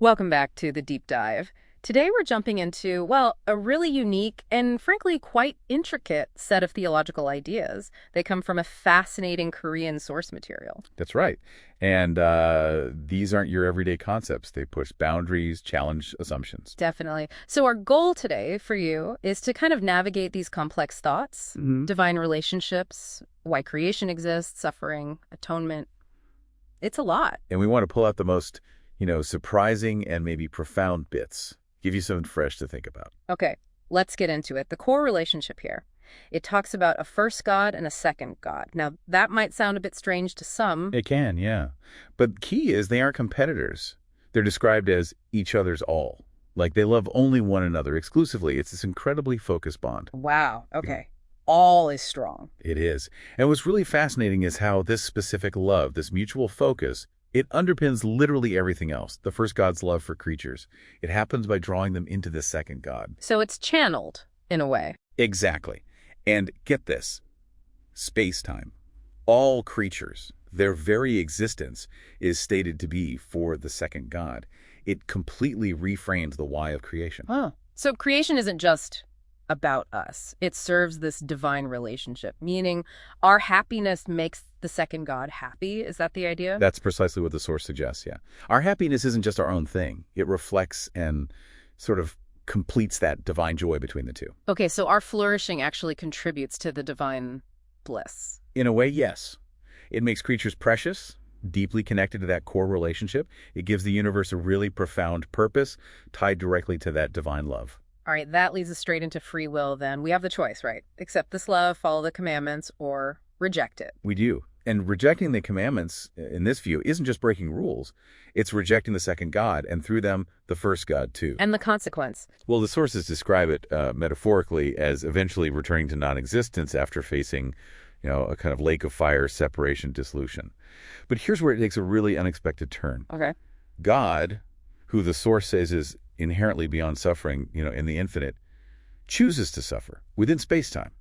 Welcome back to the deep dive. Today we're jumping into, well, a really unique and frankly quite intricate set of theological ideas. They come from a fascinating Korean source material. That's right. And these aren't your everyday concepts. They push boundaries, challenge assumptions. Definitely. So our goal today for you is to kind of navigate these complex thoughts, divine relationships, why creation exists, suffering, atonement. It's a lot. And we want to pull out the most, surprising and maybe profound bits. Give you something fresh to think about. Okay, let's get into it. The core relationship here. It talks about a first God and a second God. Now, that might sound a bit strange to some. It can, yeah. But key is they aren't competitors. They're described as each other's all. Like they love only one another exclusively. It's this incredibly focused bond. Wow, okay. All is strong. It is. And what's really fascinating is how this specific love, this mutual focus, it underpins literally everything else. The first God's love for creatures. It happens by drawing them into the second God. So it's channeled, in a way. Exactly. And get this, space-time. All creatures, their very existence is stated to be for the second God. It completely reframes the why of creation. Huh. So creation isn't just about us. It serves this divine relationship, meaning our happiness makes the second God happy. Is that the idea? That's precisely what the source suggests, yeah. Our happiness isn't just our own thing. It reflects and sort of completes that divine joy between the two. Okay, so our flourishing actually contributes to the divine bliss. In a way, yes. It makes creatures precious, deeply connected to that core relationship. It gives the universe a really profound purpose tied directly to that divine love. All right, that leads us straight into free will then. We have the choice, right? Accept this love, follow the commandments, or reject it. We do. And rejecting the commandments, in this view, isn't just breaking rules. It's rejecting the second God, and through them, the first God, too. And the consequence? Well, the sources describe it metaphorically as eventually returning to non-existence after facing, a kind of lake of fire, separation, dissolution. But here's where it takes a really unexpected turn. Okay. God, who the source says is inherently beyond suffering, in the infinite, chooses to suffer within space-time.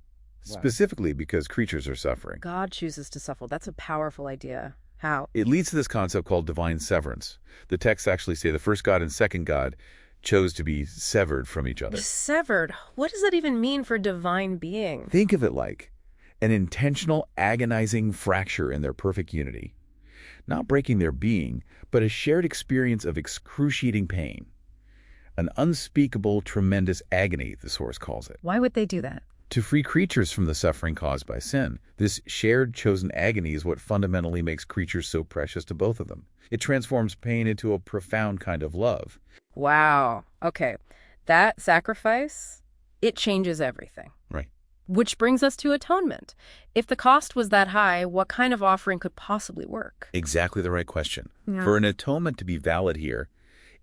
Wow. Specifically because creatures are suffering. God chooses to suffer. That's a powerful idea. How? It leads to this concept called divine severance. The texts actually say the first God and second God chose to be severed from each other. Severed? What does that even mean for divine being? Think of it like an intentional, agonizing fracture in their perfect unity. Not breaking their being, but a shared experience of excruciating pain. An unspeakable, tremendous agony, the source calls it. Why would they do that? To free creatures from the suffering caused by sin. This shared, chosen agony is what fundamentally makes creatures so precious to both of them. It transforms pain into a profound kind of love. Wow. Okay. That sacrifice, it changes everything. Right. Which brings us to atonement. If the cost was that high, what kind of offering could possibly work? Exactly the right question. Yeah. For an atonement to be valid here,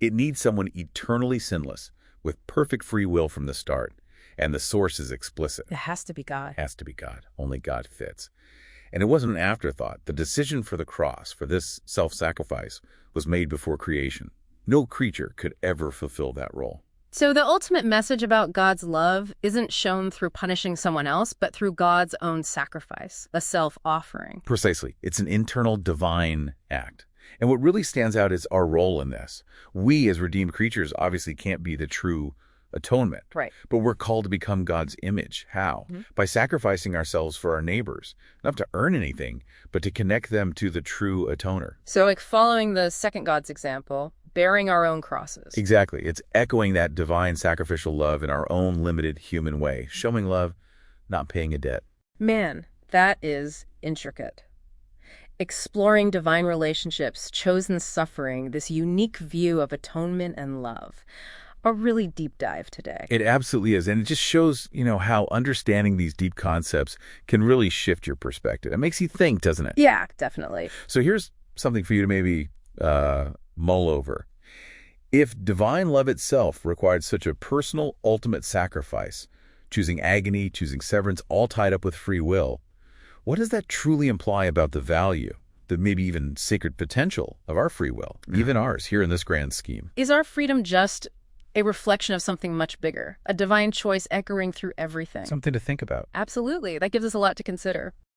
it needs someone eternally sinless, with perfect free will from the start. And the source is explicit. It has to be God. Has to be God. Only God fits. And it wasn't an afterthought. The decision for the cross, for this self-sacrifice, was made before creation. No creature could ever fulfill that role. So the ultimate message about God's love isn't shown through punishing someone else, but through God's own sacrifice, a self-offering. Precisely. It's an internal divine act. And what really stands out is our role in this. We, as redeemed creatures, obviously can't be the true atonement. Right. But we're called to become God's image. How? By sacrificing ourselves for our neighbors, not to earn anything, but to connect them to the true atoner. So like following the second God's example, bearing our own crosses. Exactly. It's echoing that divine sacrificial love in our own limited human way, showing love, not paying a debt. Man, that is intricate. Exploring divine relationships, chosen suffering, this unique view of atonement and love. A really deep dive today. It absolutely is. And it just shows, how understanding these deep concepts can really shift your perspective. It makes you think, doesn't it? Yeah, definitely. So here's something for you to maybe mull over. If divine love itself required such a personal, ultimate sacrifice, choosing agony, choosing severance, all tied up with free will, what does that truly imply about the value, the maybe even sacred potential of our free will, even ours here in this grand scheme? Is our freedom just a reflection of something much bigger, a divine choice echoing through everything? Something to think about. Absolutely. That gives us a lot to consider.